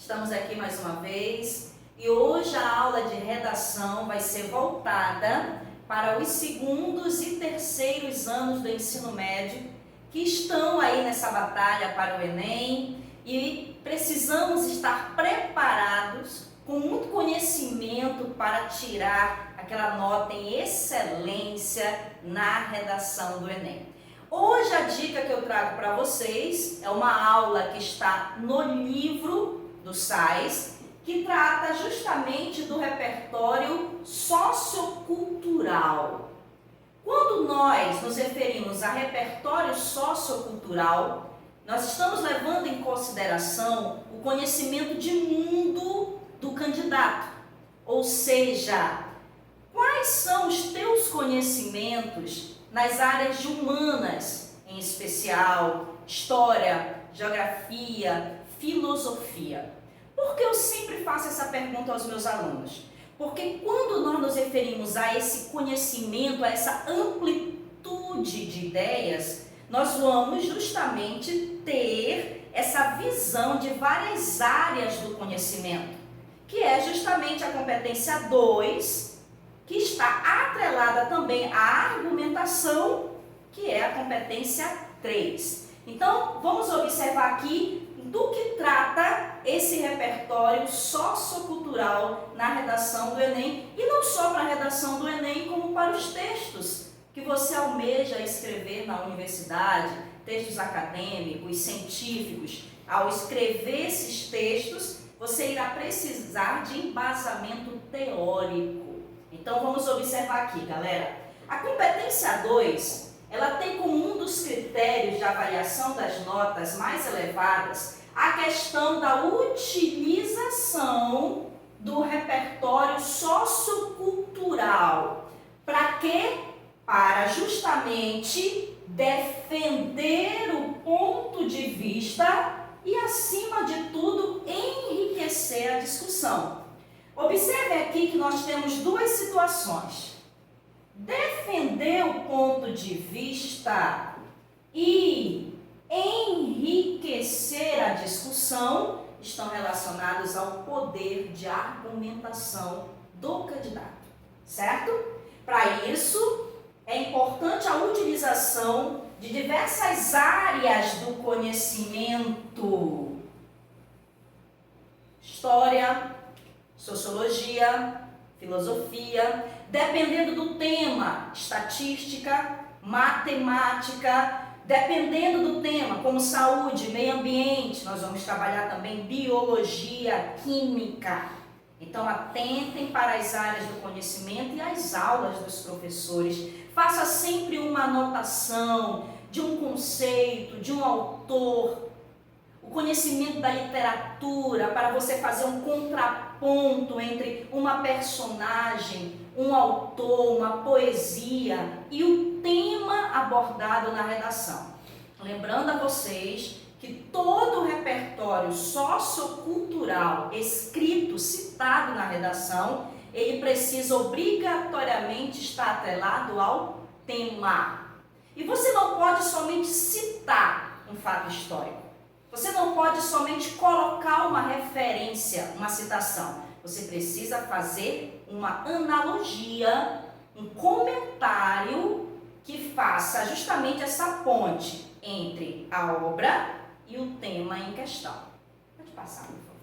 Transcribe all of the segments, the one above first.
Estamos aqui mais uma vez e hoje a aula de redação vai ser voltada para os segundos e terceiros anos do ensino médio que estão aí nessa batalha para o Enem e precisamos estar preparados com muito conhecimento para tirar aquela nota em excelência na redação do Enem. Hoje a dica que eu trago para vocês é uma aula que está no livro do SAIS, que trata justamente do repertório sociocultural. Quando nós nos referimos a repertório sociocultural, nós estamos levando em consideração o conhecimento de mundo do candidato, ou seja, quais são os teus conhecimentos nas áreas de humanas, em especial história, geografia, filosofia. Por que eu sempre faço essa pergunta aos meus alunos? Porque quando nós nos referimos a esse conhecimento, a essa amplitude de ideias, nós vamos justamente ter essa visão de várias áreas do conhecimento, que é justamente a competência 2, que está atrelada também à argumentação, que é a competência 3. Então, vamos observar aqui do que trata esse repertório sociocultural na redação do Enem, e não só para a redação do Enem, como para os textos que você almeja escrever na universidade, textos acadêmicos, científicos. Ao escrever esses textos, você irá precisar de embasamento teórico. Então, vamos observar aqui, galera. A competência 2, ela tem como um dos critérios de avaliação das notas mais elevadas a questão da utilização do repertório sociocultural. Para quê? Para justamente defender o ponto de vista e, acima de tudo, enriquecer a discussão. Observe aqui que nós temos duas situações. Defender o ponto de vista e enriquecer a discussão estão relacionados ao poder de argumentação do candidato, certo? Para isso, é importante a utilização de diversas áreas do conhecimento: história, sociologia, filosofia, dependendo do tema, estatística, matemática, dependendo do tema, como saúde, meio ambiente, nós vamos trabalhar também biologia, química. Então, atentem para as áreas do conhecimento e as aulas dos professores. Faça sempre uma anotação de um conceito, de um autor, o conhecimento da literatura, para você fazer um contraponto entre uma personagem, um autor, uma poesia e o tema abordado na redação. Lembrando a vocês que todo o repertório sociocultural escrito, citado na redação, ele precisa obrigatoriamente estar atrelado ao tema. E você não pode somente citar um fato histórico. Você não pode somente colocar uma referência, uma citação. Você precisa fazer uma analogia, um comentário que faça justamente essa ponte entre a obra e o tema em questão. Pode passar, por favor.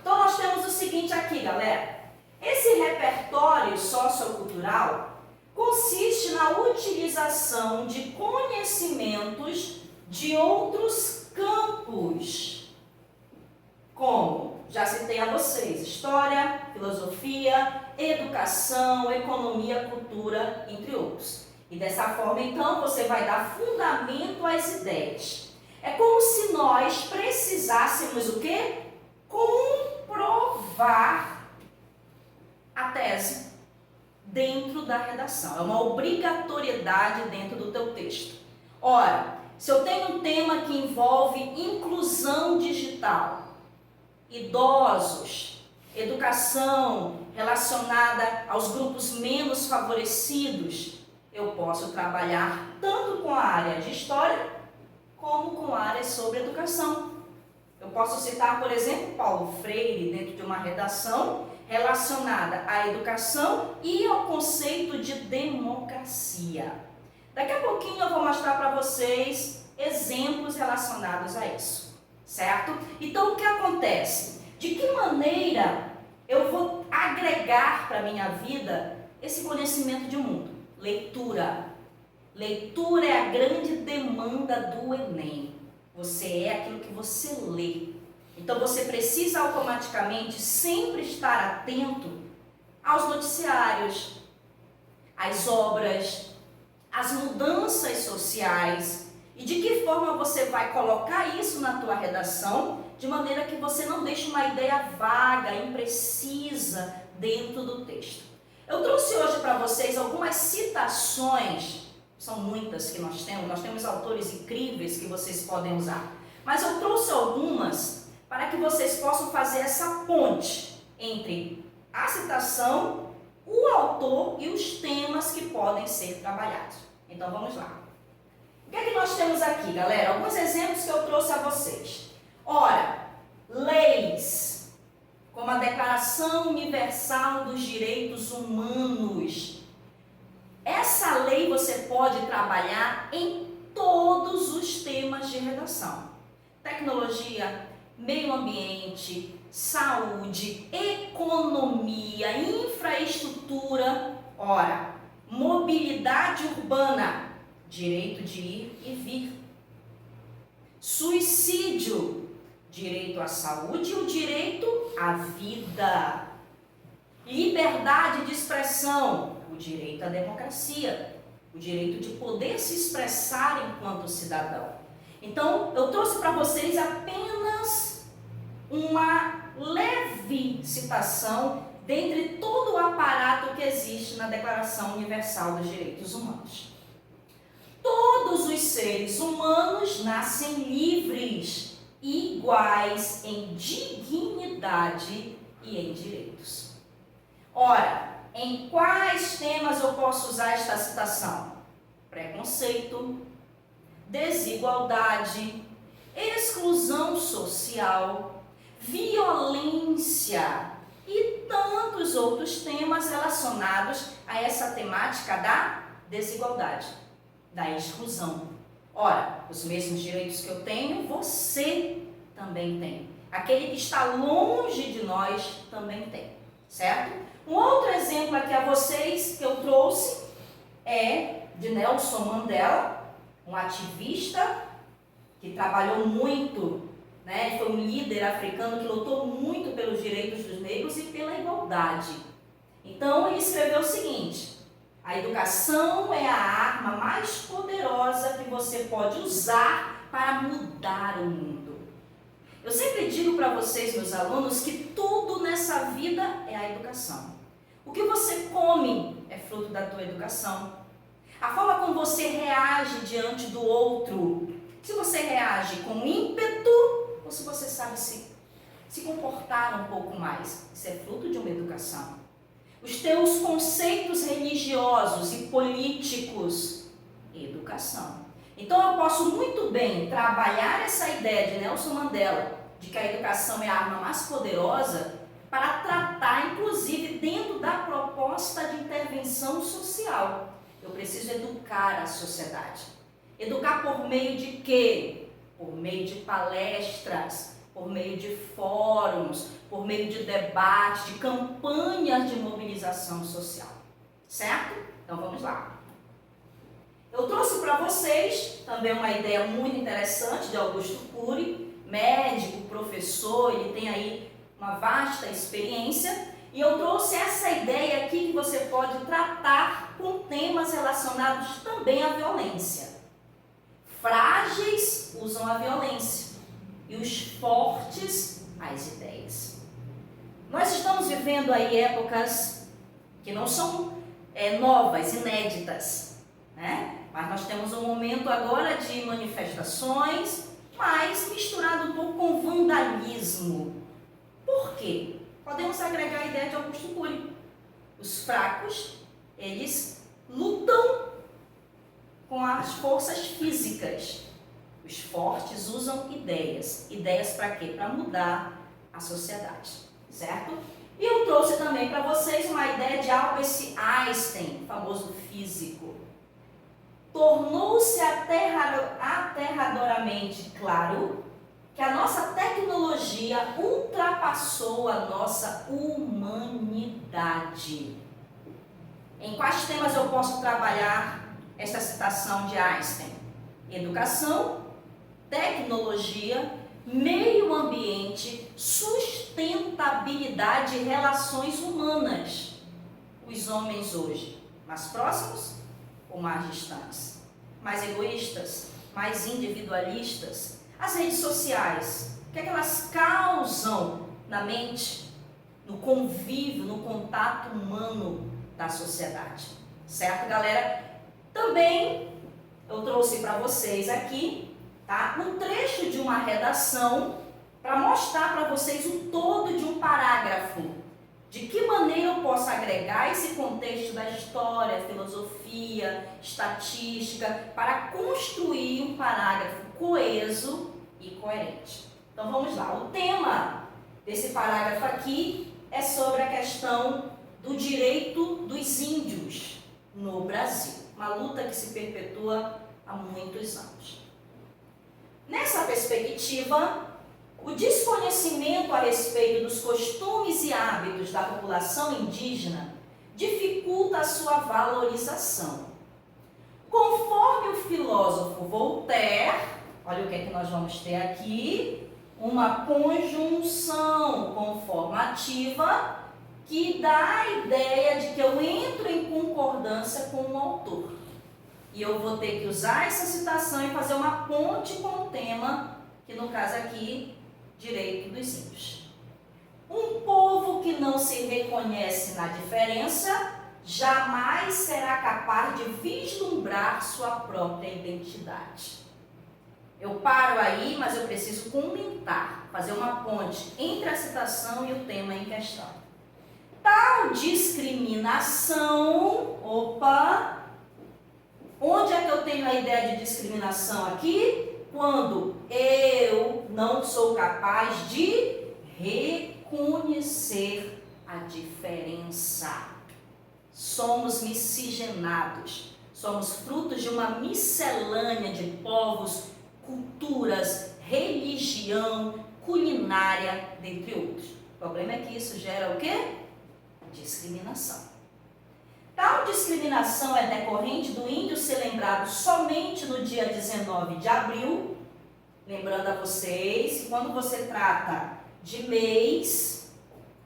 Então, nós temos o seguinte aqui, galera. Esse repertório sociocultural consiste na utilização de conhecimentos de outros campos, como já citei a vocês: história, filosofia, educação, economia, cultura, entre outros. E dessa forma, então, você vai dar fundamento às ideias. É como se nós precisássemos o quê? Comprovar a tese dentro da redação. É uma obrigatoriedade dentro do teu texto. Ora, se eu tenho um tema que envolve inclusão digital, idosos, educação relacionada aos grupos menos favorecidos, eu posso trabalhar tanto com a área de história como com a área sobre educação. Eu posso citar, por exemplo, Paulo Freire, dentro de uma redação relacionada à educação e ao conceito de democracia. Daqui a pouquinho eu vou mostrar para vocês exemplos relacionados a isso, certo? Então, o que acontece? De que maneira eu vou agregar para a minha vida esse conhecimento de mundo? Leitura. Leitura é a grande demanda do Enem. Você é aquilo que você lê. Então, você precisa automaticamente sempre estar atento aos noticiários, às obras, às mudanças sociais e de que forma você vai colocar isso na tua redação de maneira que você não deixe uma ideia vaga, imprecisa dentro do texto. Eu trouxe hoje para vocês algumas citações, são muitas que nós temos autores incríveis que vocês podem usar, mas eu trouxe algumas para que vocês possam fazer essa ponte entre a citação, o autor e os temas que podem ser trabalhados. Então vamos lá. O que é que nós temos aqui, galera? Alguns exemplos que eu trouxe a vocês. Ora, leis, como a Declaração Universal dos Direitos Humanos. Essa lei você pode trabalhar em todos os temas de redação. Tecnologia, meio ambiente, saúde, economia, infraestrutura, ora, mobilidade urbana, direito de ir e vir, suicídio, direito à saúde e o direito à vida, liberdade de expressão, o direito à democracia, o direito de poder se expressar enquanto cidadão. Então, eu trouxe para vocês apenas uma leve citação dentre todo o aparato que existe na Declaração Universal dos Direitos Humanos. Todos os seres humanos nascem livres e iguais em dignidade e em direitos. Ora, em quais temas eu posso usar esta citação? Preconceito, desigualdade, exclusão social, violência e tantos outros temas relacionados a essa temática da desigualdade, da exclusão. Ora, os mesmos direitos que eu tenho, você também tem. Aquele que está longe de nós também tem, certo? Um outro exemplo aqui a vocês que eu trouxe é de Nelson Mandela, um ativista que trabalhou muito, né? Foi um líder africano que lutou muito pelos direitos dos negros e pela igualdade. Então ele escreveu o seguinte: a educação é a arma mais poderosa que você pode usar para mudar o mundo. Eu sempre digo para vocês, meus alunos, que tudo nessa vida é a educação. O que você come é fruto da tua educação. A forma como você reage diante do outro, se você reage com ímpeto ou se você sabe se comportar um pouco mais, isso é fruto de uma educação. Os teus conceitos religiosos e políticos, educação. Então eu posso muito bem trabalhar essa ideia de Nelson Mandela, de que a educação é a arma mais poderosa, para tratar, inclusive, dentro da proposta de intervenção social. Eu preciso educar a sociedade. Educar por meio de quê? Por meio de palestras, por meio de fóruns, por meio de debates, de campanhas de mobilização social. Certo? Então vamos lá. Eu trouxe para vocês também uma ideia muito interessante de Augusto Cury, médico, professor, ele tem aí uma vasta experiência, e eu trouxe essa ideia aqui que você pode tratar com temas relacionados também à violência. Frágeis usam a violência e os fortes as ideias. Nós estamos vivendo aí épocas que não são novas, inéditas, né? Mas nós temos um momento agora de manifestações, mas misturado um pouco com vandalismo. Por quê? Podemos agregar a ideia de Augusto Cury. Os fracos, eles lutam com as forças físicas. Os fortes usam ideias. Ideias para quê? Para mudar a sociedade, certo? E eu trouxe também para vocês uma ideia de Albert Einstein, famoso físico. Tornou-se aterradoramente claro que a nossa tecnologia ultrapassou a nossa humanidade. Em quais temas eu posso trabalhar esta citação de Einstein? Educação, tecnologia, meio ambiente, sustentabilidade e relações humanas. Os homens hoje, mais próximos ou mais distantes? Mais egoístas? Mais individualistas? As redes sociais, o que é que elas causam na mente, no convívio, no contato humano da sociedade? Certo, galera? Também eu trouxe para vocês aqui, tá, um trecho de uma redação para mostrar para vocês o todo de um parágrafo. De que maneira eu posso agregar esse contexto da história, filosofia, estatística, para construir um parágrafo coeso e coerente. Então vamos lá. O tema desse parágrafo aqui é sobre a questão do direito dos índios no Brasil. Uma luta que se perpetua há muitos anos. Nessa perspectiva, o desconhecimento a respeito dos costumes e hábitos da população indígena dificulta a sua valorização. Conforme o filósofo Voltaire, olha o que é que nós vamos ter aqui, uma conjunção conformativa que dá a ideia de que eu entro em concordância com o autor. E eu vou ter que usar essa citação e fazer uma ponte com o tema, que no caso aqui, direito dos índios. Um povo que não se reconhece na diferença jamais será capaz de vislumbrar sua própria identidade. Eu paro aí, mas eu preciso comentar, fazer uma ponte entre a citação e o tema em questão. Tal discriminação, onde é que eu tenho a ideia de discriminação aqui? Quando eu não sou capaz de reconhecer a diferença. Somos miscigenados, somos frutos de uma miscelânea de povos, culturas, religião, culinária, dentre outros. O problema é que isso gera o quê? Discriminação. Tal discriminação é decorrente do índio ser lembrado somente no dia 19 de abril, lembrando a vocês que quando você trata de mês,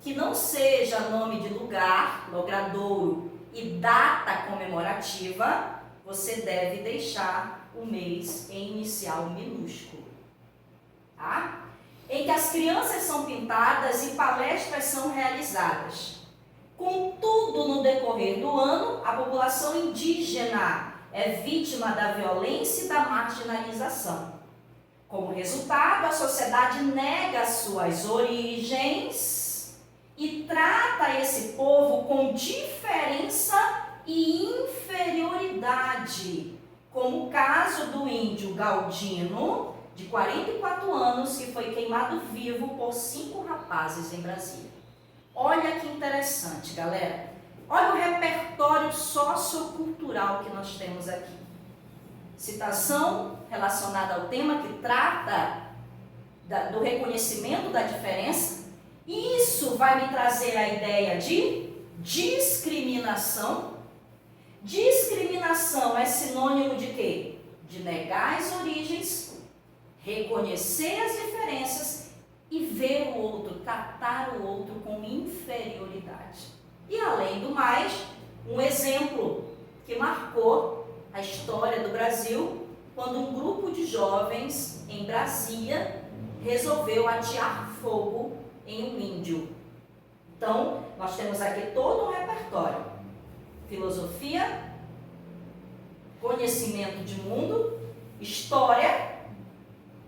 que não seja nome de lugar, logradouro e data comemorativa, você deve deixar o mês em inicial minúsculo, tá? Em que as crianças são pintadas e palestras são realizadas. Contudo, no decorrer do ano, a população indígena é vítima da violência e da marginalização. Como resultado, a sociedade nega suas origens e trata esse povo com diferença e inferioridade, como o caso do índio Galdino, de 44 anos, que foi queimado vivo por 5 rapazes em Brasília. Olha que interessante, galera. Olha o repertório sociocultural que nós temos aqui. Citação relacionada ao tema que trata do reconhecimento da diferença. Isso vai me trazer a ideia de discriminação. Discriminação é sinônimo de quê? De negar as origens, reconhecer as diferenças e ver o outro, tratar o outro com inferioridade. E além do mais, um exemplo que marcou a história do Brasil, quando um grupo de jovens em Brasília resolveu atear fogo em um índio. Então, nós temos aqui todo um repertório: filosofia, conhecimento de mundo, história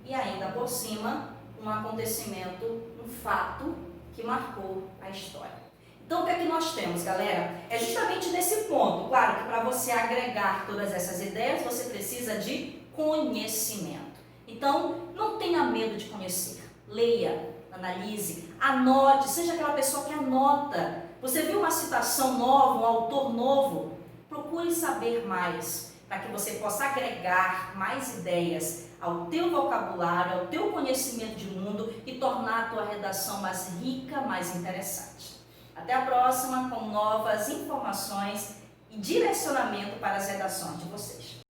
e ainda por cima um acontecimento, um fato que marcou a história. Então, o que é que nós temos, galera? É justamente nesse ponto. Claro que para você agregar todas essas ideias, você precisa de conhecimento. Então, não tenha medo de conhecer. Leia, analise, anote, seja aquela pessoa que anota. Você viu uma citação nova, um autor novo? Procure saber mais, para que você possa agregar mais ideias ao teu vocabulário, ao teu conhecimento de mundo e tornar a tua redação mais rica, mais interessante. Até a próxima com novas informações e direcionamento para as redações de vocês.